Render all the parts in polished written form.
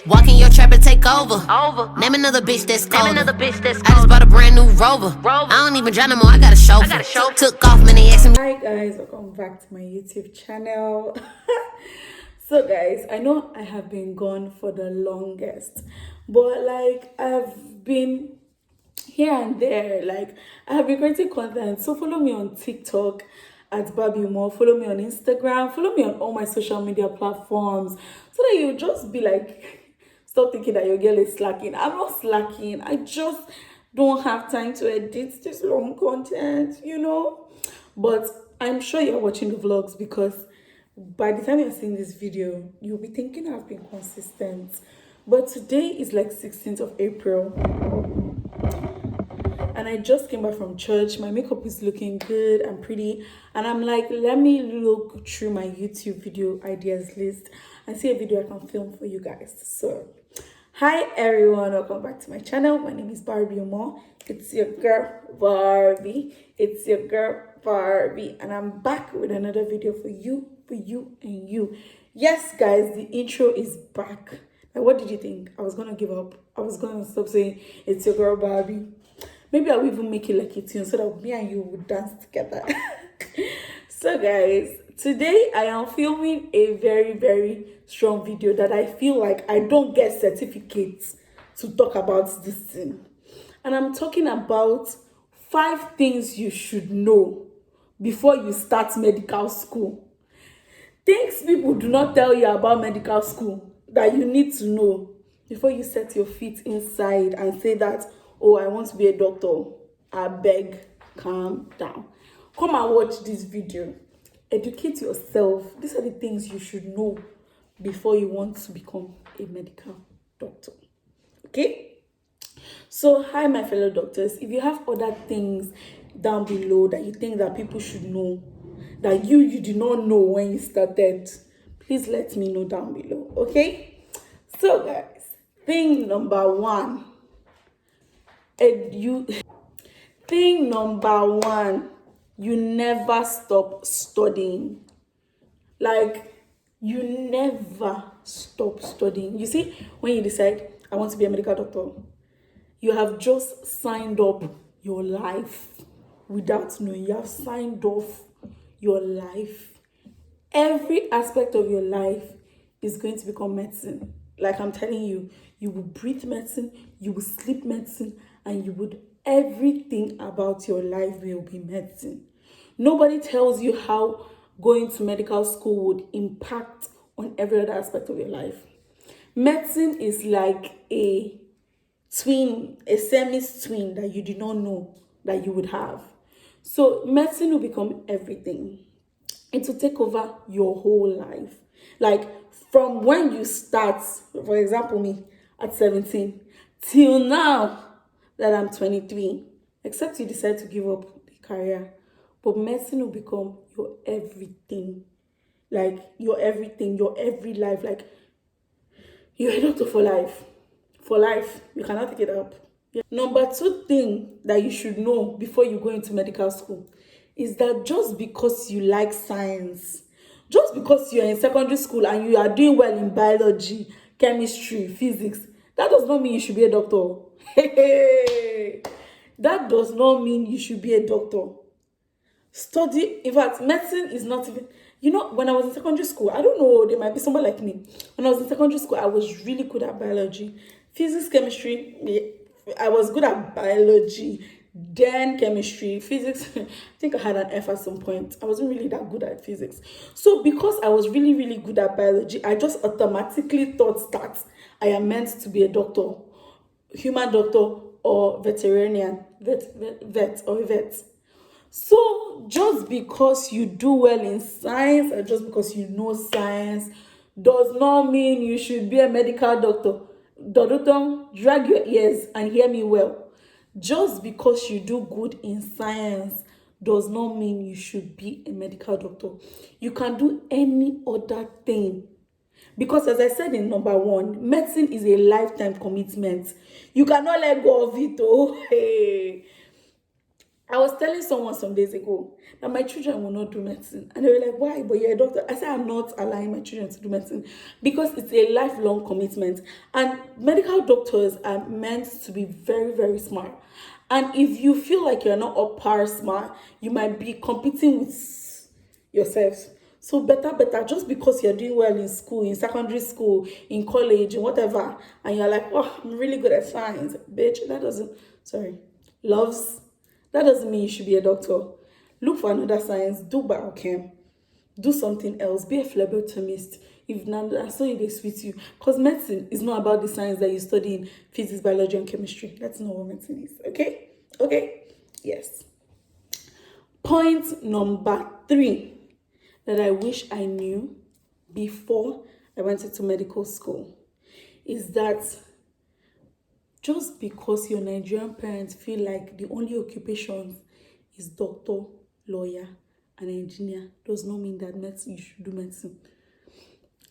Walk in your trap and take over. Name another bitch that's cold. I just bought a brand new Rover. I don't even drive no more, I got a chauffeur. Took off, man, they asking me. Hi guys, welcome back to my YouTube channel. So guys, I know I have been gone for the longest, but like I've been here and there, like I have been creating content. So follow me on TikTok at Barbie Mo, follow me on Instagram, follow me on all my social media platforms, so that you just be like, stop thinking that your girl is slacking. I'm not slacking, I just don't have time to edit this long content, you know. But I'm sure you're watching the vlogs, because by the time you're seeing this video, you'll be thinking I've been consistent. But today is like 16th of April. And I just came back from church. My makeup is looking good and pretty. And I'm like, let me look through my YouTube video ideas list and see a video I can film for you guys. So, hi everyone, welcome back to my channel. My name is Barbie Mo. It's your girl Barbie. It's your girl Barbie. And I'm back with another video for you, and you. Yes, guys, the intro is back. Like, what did you think? I was gonna give up. I was gonna stop saying it's your girl Barbie. Maybe I'll even make it like a tune so that me and you would dance together. So guys, today I am filming a very strong video that I feel like I don't get certificates to talk about this thing. And I'm talking about 5 things you should know before you start medical school. Things people do not tell you about medical school that you need to know before you set your feet inside and say that, oh, I want to be a doctor. I beg, calm down. Come and watch this video. Educate yourself. These are the things you should know before you want to become a medical doctor. Okay? So, hi, my fellow doctors. If you have other things down below that you think that people should know, that you did not know when you started, please let me know down below. Okay? So, guys, thing number one. Thing number one, you never stop studying. Like, you never stop studying. You see, when you decide I want to be a medical doctor, you have just signed up your life without knowing. You have signed off your life. Every aspect of your life is going to become medicine. Like I'm telling you, you will breathe medicine, you will sleep medicine, and you would, everything about your life will be medicine. Nobody tells you how going to medical school would impact on every other aspect of your life. Medicine is like a twin, a semi-twin that you did not know that you would have. So medicine will become everything. It will take over your whole life. Like from when you start, for example, me at 17, till now that I'm 23, except you decide to give up the career, but medicine will become your everything. Like your everything, your every life. Like you're a doctor for life. For life. You cannot take it up. Yeah. Number 2 thing that you should know before you go into medical school is that just because you like science, just because you're in secondary school and you are doing well in biology, chemistry, physics, that does not mean you should be a doctor. That does not mean you should be a doctor. Study, in fact, medicine is not even, you know, when I was in secondary school, I don't know, there might be someone like me. When I was in secondary school, I was really good at biology. Physics, chemistry, I was good at biology. Then chemistry, physics, I think I had an F at some point. I wasn't really that good at physics. So because I was really good at biology, I just automatically thought that I am meant to be a doctor, human doctor, or veterinarian, vet. So just because you do well in science, or just because you know science, does not mean you should be a medical doctor. Doctor, drag your ears and hear me well. Just because you do good in science does not mean you should be a medical doctor. You can do any other thing. Because as I said in number 1, medicine is a lifetime commitment. You cannot let go of it. Oh, hey. I was telling someone some days ago that my children will not do medicine. And they were like, why? But you're a doctor. I said, I'm not allowing my children to do medicine because it's a lifelong commitment. And medical doctors are meant to be very, very smart. And if you feel like you're not up par smart, you might be competing with yourself. So better, just because you're doing well in school, in secondary school, in college, and whatever, and you're like, oh, I'm really good at science, bitch, loves, that doesn't mean you should be a doctor. Look for another science, do biochem, do something else, be a phlebotomist. If not, that's so they sweet you. Because medicine is not about the science that you study in physics, biology, and chemistry. That's not what medicine is, okay? Okay? Yes. Point number 3 that I wish I knew before I went into medical school is that just because your Nigerian parents feel like the only occupation is doctor, lawyer, and engineer does not mean that medicine, you should do medicine.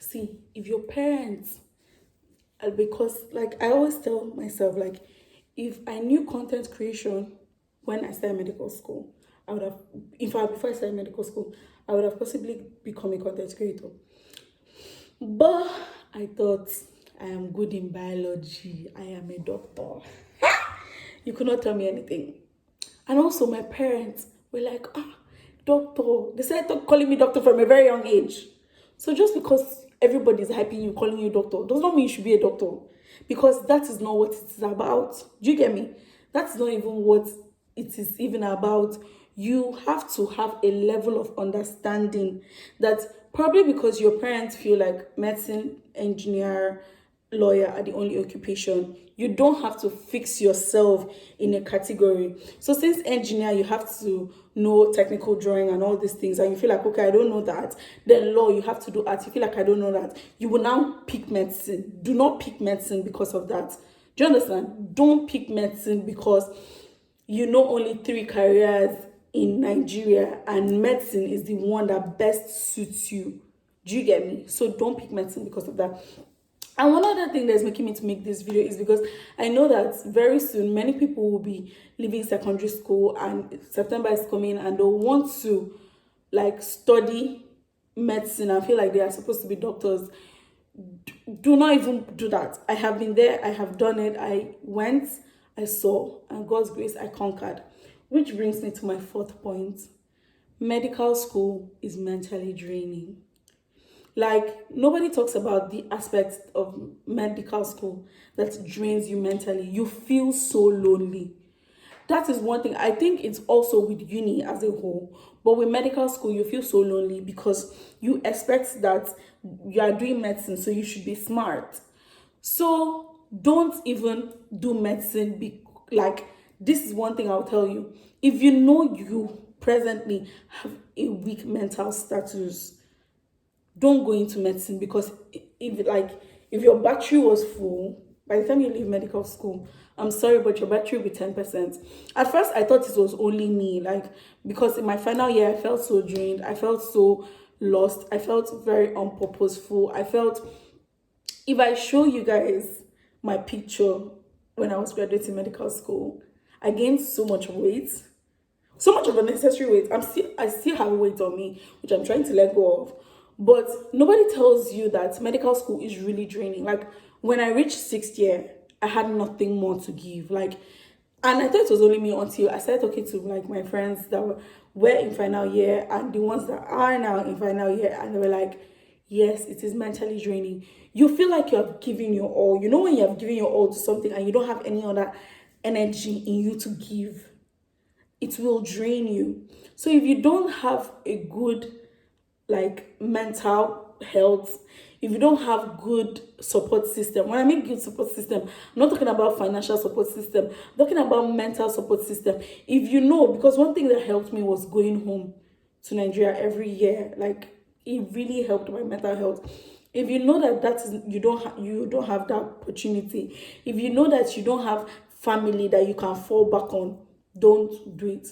See, if your parents, because like I always tell myself, like if I knew content creation when I started medical school, I would have, in fact, before I started medical school, I would have possibly become a content creator. But I thought, I am good in biology, I am a doctor. You could not tell me anything. And also my parents were like, doctor. They started calling me doctor from a very young age. So just because everybody's hyping you, calling you doctor, does not mean you should be a doctor. Because that is not what it is about. Do you get me? That's not even what it is even about. You have to have a level of understanding that probably because your parents feel like medicine, engineer, lawyer are the only occupation, you don't have to fix yourself in a category. So since engineer, you have to know technical drawing and all these things, and you feel like, okay, I don't know that. Then law, you have to do art, you feel like I don't know that. You will now pick medicine. Do not pick medicine because of that. Do you understand? Don't pick medicine because you know only 3 careers in Nigeria and medicine is the one that best suits you. Do you get me? So don't pick medicine because of that. And one other thing that's making me to make this video is because I know that very soon many people will be leaving secondary school and September is coming and they'll want to like study medicine and feel like they are supposed to be doctors. Do not even do that. I have been there, I have done it, I went, I saw, and God's grace, I conquered. Which brings me to my 4th point. Medical school is mentally draining. Like, nobody talks about the aspect of medical school that drains you mentally. You feel so lonely. That is one thing. I think it's also with uni as a whole. But with medical school, you feel so lonely because you expect that you are doing medicine, so you should be smart. So don't even do medicine. Like, this is one thing I'll tell you. If you know you presently have a weak mental status, don't go into medicine, because if your battery was full by the time you leave medical school, I'm sorry, but your battery will be 10%. At first, I thought it was only me, because in my final year, I felt so drained. I felt so lost. I felt very unpurposeful. I felt, if I show you guys my picture when I was graduating medical school, I gained so much weight, so much of unnecessary weight. I still have weight on me, which I'm trying to let go of. But nobody tells you that medical school is really draining. Like, when I reached 6th year, I had nothing more to give. And I thought it was only me until I started talking to my friends that were in final year and the ones that are now in final year, and they were like, yes, it is mentally draining. You feel like you have given your all. You know when you have given your all to something and you don't have any other energy in you to give, it will drain you. So if you don't have a good mental health, if you don't have good support system, when I mean good support system, I'm not talking about financial support system, I'm talking about mental support system. If you know, because one thing that helped me was going home to Nigeria every year. It really helped my mental health. If you know you don't have that opportunity, if you know that you don't have family that you can fall back on, don't do it.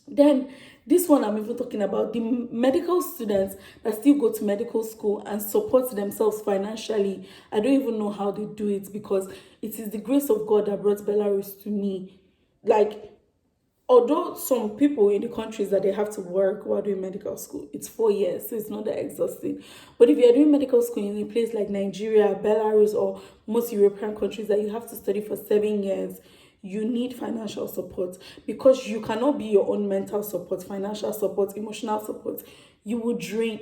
Then this one, I'm even talking about the medical students that still go to medical school and support themselves financially. I don't even know how they do it, because it is the grace of God that brought Belarus to me. although some people in the countries that they have to work while doing medical school, it's 4 years, so it's not that exhausting. But if you're doing medical school in a place like Nigeria, Belarus, or most European countries that you have to study for 7 years, you need financial support, because you cannot be your own mental support, financial support, emotional support. It will drain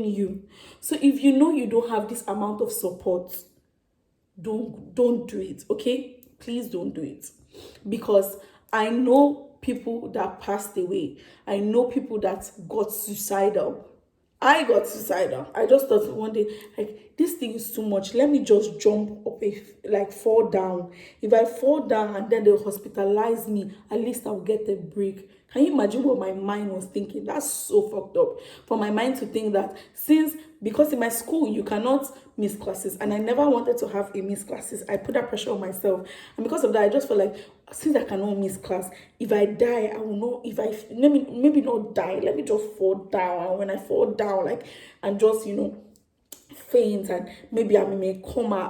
you. So if you know you don't have this amount of support, don't do it, okay? Please don't do it. Because I know people that passed away. I know people that got suicidal. I got suicidal. I just thought one day, like, this thing is too much. Let me just jump up, like fall down. If I fall down and then they hospitalize me, at least I'll get a break. Can you imagine what my mind was thinking? That's so fucked up. For my mind to think that because in my school you cannot miss classes, and I never wanted to have a miss classes, I put that pressure on myself. And because of that, I just felt like, since I cannot miss class, if I die, I will not, maybe not die, let me just fall down. And when I fall down, like, and just, faint, and maybe I'm in a coma,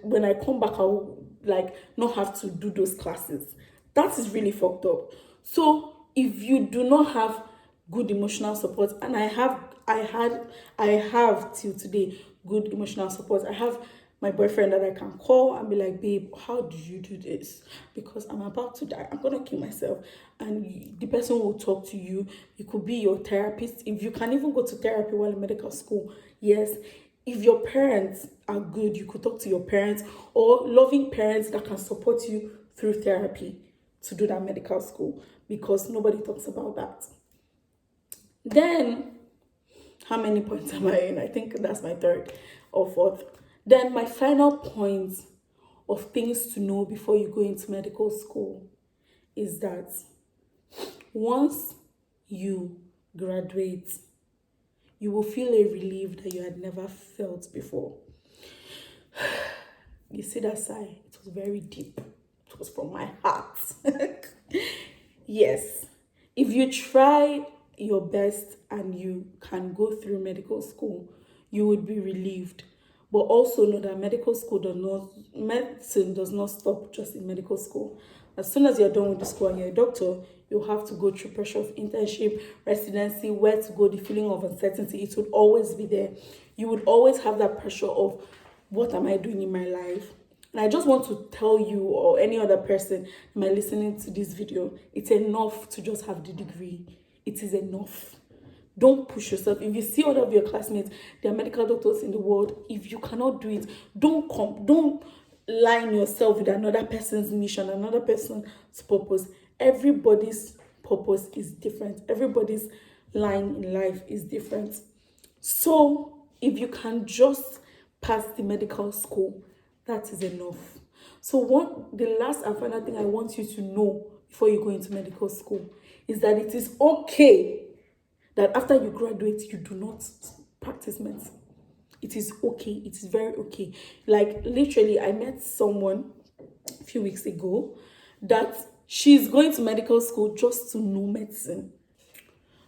when I come back, I will, like, not have to do those classes. That is really fucked up. So if you do not have good emotional support, and I have till today good emotional support. I have my boyfriend that I can call and be like, babe, how do you do this? Because I'm about to die. I'm gonna kill myself. And the person will talk to you. You could be your therapist. If you can even go to therapy while in medical school, yes. If your parents are good, you could talk to your parents, or loving parents that can support you through therapy to do that medical school, because nobody talks about that. Then, how many points am I in? I think that's my third or fourth. Then my final point of things to know before you go into medical school is that once you graduate, you will feel a relief that you had never felt before. You see that sigh? It was very deep. It was from my heart. Yes. If you try your best and you can go through medical school, you would be relieved. But also know that medicine does not stop just in medical school. As soon as you're done with the school and you're a doctor, you'll have to go through pressure of internship, residency, where to go, the feeling of uncertainty. It would always be there. You would always have that pressure of, what am I doing in my life? And I just want to tell you, or any other person might listening to this video, it's enough to just have the degree. It is enough. Don't push yourself. If you see all of your classmates, they are medical doctors in the world. If you cannot do it, don't line yourself with another person's mission, another person's purpose. Everybody's purpose is different. Everybody's line in life is different. So if you can just pass the medical school, that is enough. So the last and final thing I want you to know before you go into medical school is that it is okay that after you graduate, you do not practice medicine. It is okay. It is very okay. Like, literally, I met someone a few weeks ago that she's going to medical school just to know medicine.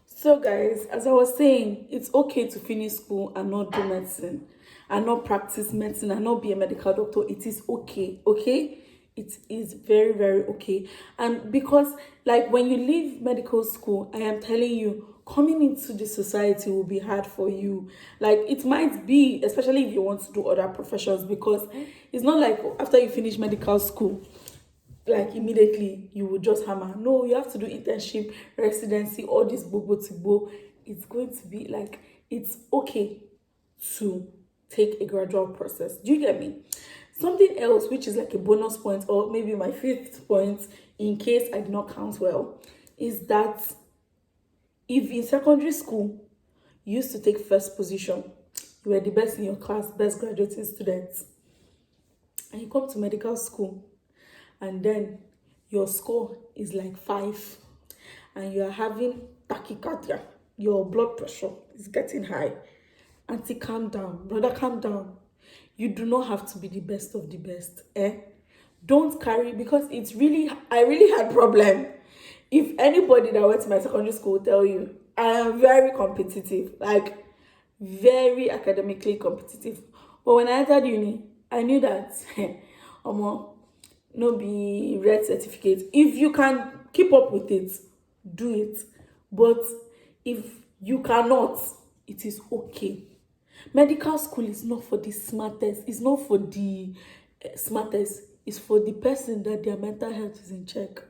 So, guys, as I was saying, it's okay to finish school and not do medicine, and not practice medicine, and not be a medical doctor. It is okay, okay? It is very, very okay. And because, like, when you leave medical school, I am telling you, coming into the society will be hard for you. Like, it might be, especially if you want to do other professions, because it's not like after you finish medical school, like, immediately you will just hammer. No, you have to do internship, residency, all this bobo. It's going to be like, it's okay to take a gradual process. Do you get me? Something else, which is like a bonus point, or maybe my fifth point, in case I did not count well, is that if in secondary school you used to take first position, you were the best in your class, best graduating students, and you come to medical school, and then your score is like 5, and you are having tachycardia, your blood pressure is getting high. Auntie, calm down. Brother, calm down. You do not have to be the best of the best. Don't carry, because I really had problem. If anybody that went to my secondary school will tell you, I am very competitive, like very academically competitive. But when I entered uni, I knew that no be red certificate. If you can keep up with it, do it. But if you cannot, it is okay. Medical school is not for the smartest. It's not for the smartest. It's for the person that their mental health is in check.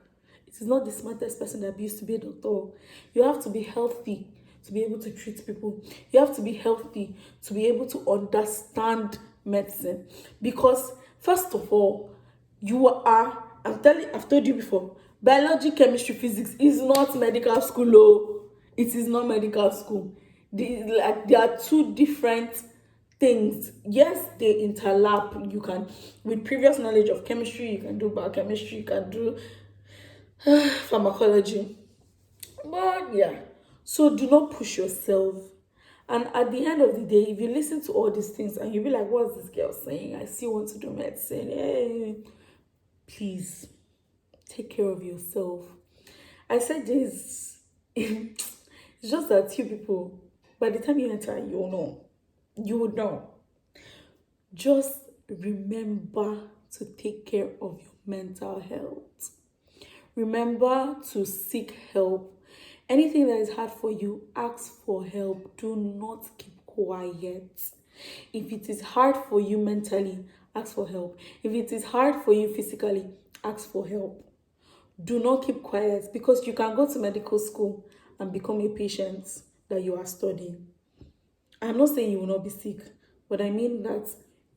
It is not the smartest person that used to be a doctor. You have to be healthy to be able to treat people. You have to be healthy to be able to understand medicine. Because first of all, I've told you before, biology, chemistry, physics is not medical school. Oh, it is not medical school. There are two different things. Yes, they interlap. You can, with previous knowledge of chemistry, you can do biochemistry, you can do pharmacology. But yeah, so do not push yourself. And at the end of the day, if you listen to all these things and you be like, what's this girl saying? I still want to do medicine. Hey, please take care of yourself. I said this. It's just that you people, by the time you enter, you'll know. You would know. Just remember to take care of your mental health. Remember to seek help. Anything that is hard for you, ask for help. Do not keep quiet. If it is hard for you mentally, ask for help. If it is hard for you physically, ask for help. Do not keep quiet, because you can go to medical school and become a patient that you are studying. I'm not saying you will not be sick, but I mean that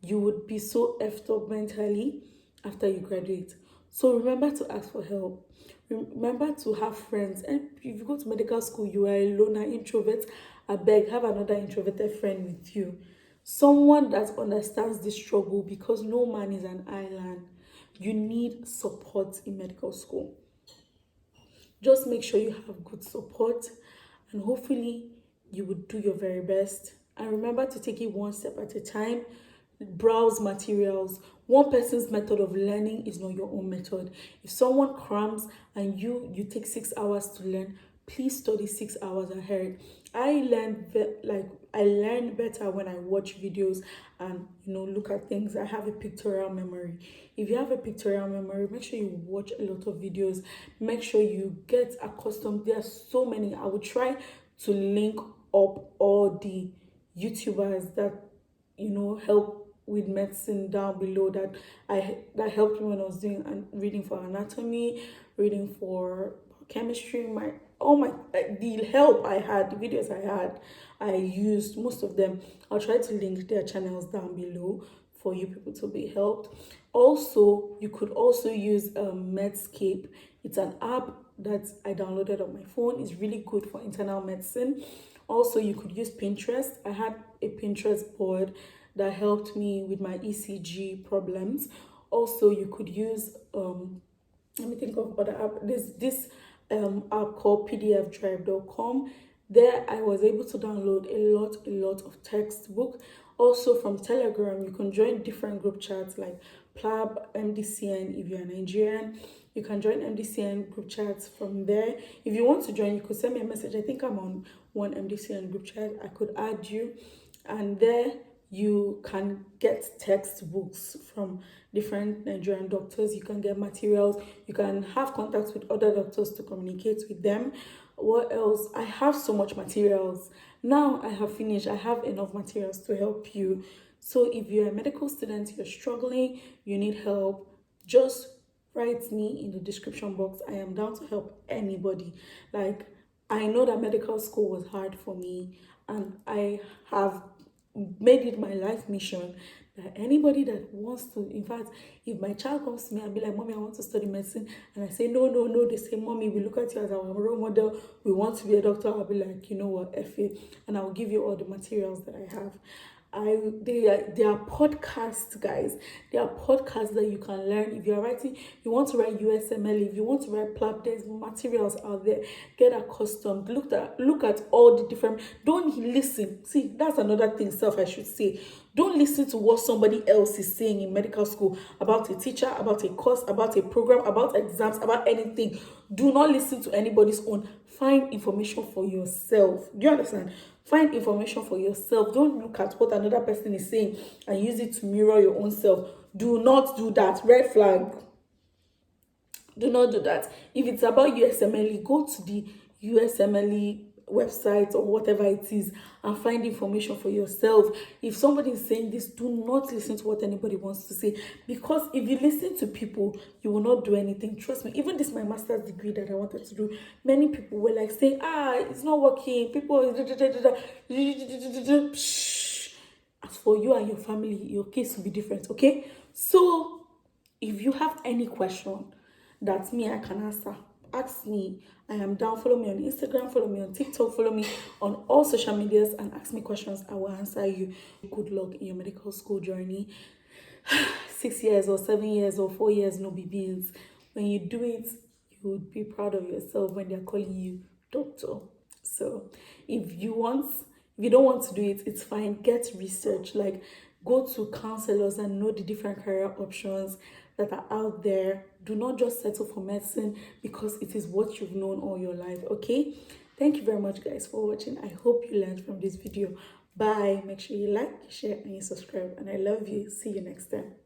you would be so effed up mentally after you graduate. So remember to ask for help. Remember to have friends. And if you go to medical school, you are alone, an introvert, I beg, have another introverted friend with you. Someone that understands the struggle, because no man is an island. You need support in medical school. Just make sure you have good support, and hopefully you would do your very best. And remember to take it one step at a time. Browse materials. One person's method of learning is not your own method. If someone crams and you take 6 hours to learn, please study 6 hours ahead. I learned better when I watch videos and look at things. I have a pictorial memory. If you have a pictorial memory, make sure you watch a lot of videos. Make sure you get accustomed. There are so many. I will try to link up all the YouTubers that help with medicine down below, that helped me when I was doing and reading for anatomy, reading for chemistry. The help I had, the videos I used, most of them. I'll try to link their channels down below for you people to be helped. Also, you could also use Medscape. It's an app that I downloaded on my phone. It's really good for internal medicine. Also, you could use Pinterest. I had a Pinterest board that helped me with my ECG problems. Also, you could use let me think of other app. This app called pdfdrive.com. There I was able to download a lot of textbook. Also from Telegram, you can join different group chats like PLAB, MDCN. If you're Nigerian, you can join MDCN group chats from there. If you want to join, you could send me a message. I think I'm on one MDCN group chat. I could add you, and there you can get textbooks from different Nigerian doctors. You can get materials. You can have contacts with other doctors to communicate with them. What else? I have so much materials. Now I have finished. I have enough materials to help you. So if you're a medical student, you're struggling, you need help, just write me in the description box. I am down to help anybody. Like, I know that medical school was hard for me, and I have made it my life mission that anybody that wants to, in fact, if my child comes to me and be like, Mommy, I want to study medicine, and I say no, they say, Mommy, we look at you as our role model, we want to be a doctor, I'll be like, you know what, F it, and I'll give you all the materials that I have. There are podcasts, guys. There are podcasts that you can learn. If you're writing, you want to write USML, if you want to write PLAB, there's materials out there. Get accustomed. Look at all the different. Don't listen. See, that's another thing, I should say. Don't listen to what somebody else is saying in medical school about a teacher, about a course, about a program, about exams, about anything. Do not listen to anybody's own. Find information for yourself. Do you understand? Find information for yourself. Don't look at what another person is saying and use it to mirror your own self. Do not do that. Red flag. Do not do that. If it's about USMLE, go to the USMLE website or whatever it is and find information for yourself. If somebody is saying this, do not listen to what anybody wants to say, because if you listen to people, you will not do anything. Trust me. Even this my master's degree that I wanted to do, many people were like saying, it's not working, people as for you and your family, your case will be different. Okay, so if you have any question that me I can answer, ask me. I am down. Follow me on Instagram, follow me on TikTok, follow me on all social medias, and ask me questions. I will answer you. Good luck in your medical school journey. 6 years or 7 years or 4 years, no be beans. When you do it, you would be proud of yourself when they're calling you doctor. So if you don't want to do it, it's fine. Get research. Like, go to counselors and know the different career options that are out there. Do not just settle for medicine because it is what you've known all your life. Okay, thank you very much, guys, for watching. I hope you learned from this video. Bye. Make sure you like, share, and you subscribe, and I love you. See you next time.